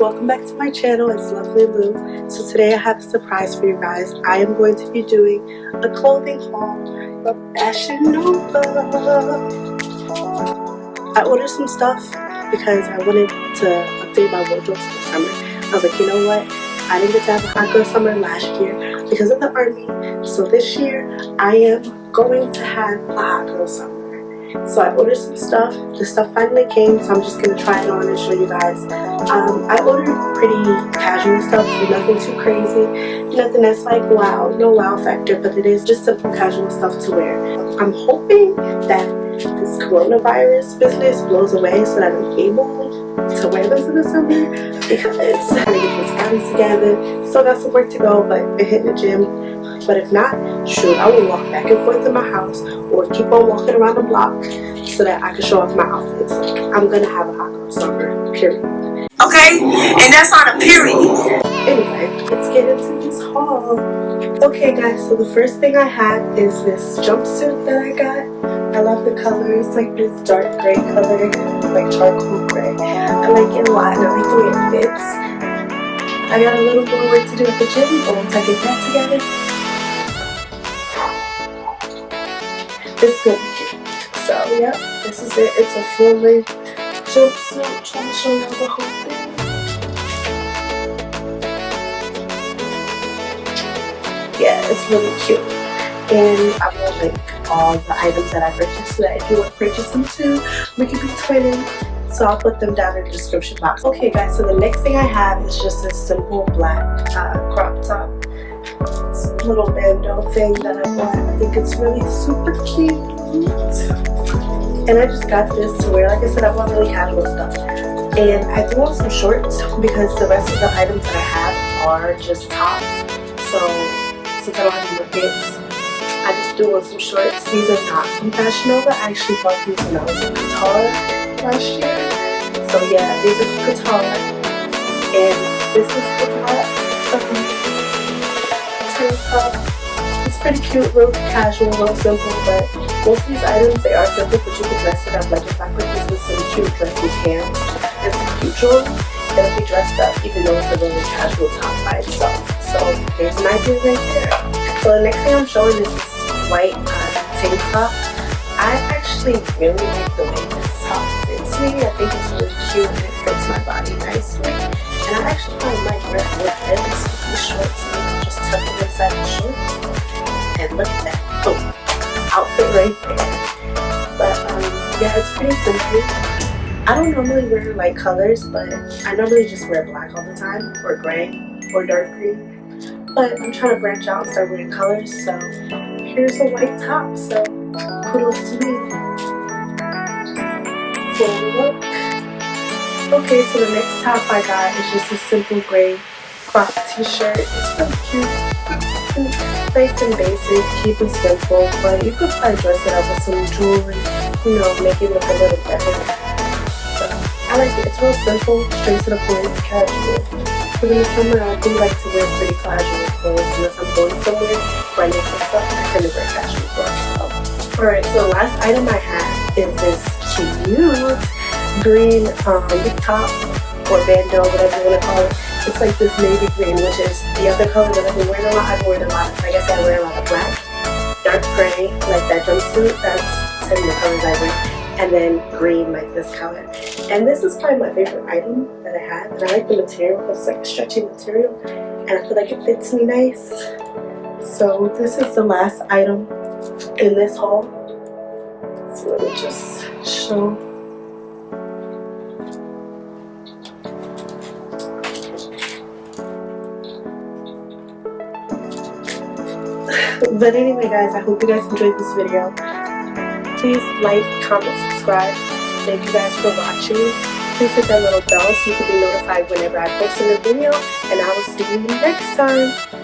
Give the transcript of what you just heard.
welcome back to my channel. It's Lovely Lou. So today I have a surprise for you guys. I am going to be doing a clothing haul from Fashion Nova. I ordered some stuff because I wanted to update my wardrobe for the summer. I was like, you know what? I didn't get to have a hot girl summer last year because of the army. So this year I am going to have a hot girl summer. So I ordered some stuff. The stuff finally came, so I'm just going to try it on and show you guys. I ordered pretty casual stuff, nothing too crazy, nothing that's like wow, no wow factor, but it is just simple casual stuff to wear. I'm hoping that this coronavirus business blows away so that I'm able to wear this in the summer, because I'm trying to get this body together. Still got some work to go, but been hitting the gym. But if not, shoot, I will walk back and forth in my house or keep on walking around the block so that I can show off my outfits. Like, I'm gonna have a hot girl summer, period. Okay? And that's not a period. Anyway, let's get into this haul. Okay guys, so the first thing I have is this jumpsuit that I got. I love the color. It's like this dark gray color, like charcoal gray. I like it a lot and I like the way it fits. I got a little more work to do at the gym, but once I get that together, this is gonna be cute. So yeah, this is it. It's a full-length jumpsuit. Trying to show y'all the whole thing. Yeah, it's really cute. And I will link all the items that I purchased so that if you want to purchase them too, we can be twinning. So I'll put them down in the description box. Okay guys, so the next thing I have is just a simple black crop top. It's a little bandeau thing that I bought. I think it's really super cute. And I just got this to wear. Like I said, I bought really casual stuff. And I threw on some shorts because the rest of the items that I have are just tops. So since I don't have any more pants, I just threw on some shorts. These are not from Fashion Nova. I actually bought these when I was in Qatar last year. So yeah, these are from Qatar. And this is the tank top. It's pretty cute, real casual, real simple, but most of these items, they are simple, but you can dress it up. Like if I put this with some cute dressy pants and some cute jewelry, it'll be dressed up even though it's a really casual top by itself. So there's an idea right there. So the next thing I'm showing is this white tank top. I actually really like the way this top fits me. I think it's really cute and it fits my body nicely. And I actually kind of might wear it with these shorts and just tuck it inside the shorts. And look at that. Oh, outfit right there. But yeah, it's pretty simple. I don't normally wear light colors, but I normally just wear black all the time, or gray, or dark green. But I'm trying to branch out and start wearing colors, so here's a white top. So kudos to me. Full look. Okay, so the next top I got is just a simple gray crop t-shirt. It's really cute. Nice and basic, keep it simple, but you could probably dress it up with some jewelry, you know, make it look a little better. So I like it. It's real simple, straight to the point, casual. But in the summer, I do like to wear pretty casual clothes unless I'm going somewhere where I make stuff. I tend to wear casual clothes. Alright, so the last item I have is this cute green top or bandeau, whatever you want to call it. It's like this navy green, which is the other color that I've been wearing a lot. I've been wearing a lot. Like I said, I wear a lot of black, dark gray, like that jumpsuit. That's 10 of the colors I wear. And then green, like this color. And this is probably my favorite item that I have. And I like the material because it's like a stretchy material. And I feel like it fits me nice. So this is the last item in this haul. So let me just show. But anyway guys, I hope you guys enjoyed this video. Please like, comment, subscribe. Thank you guys for watching. Please hit that little bell so you can be notified whenever I post a new video. And I will see you next time.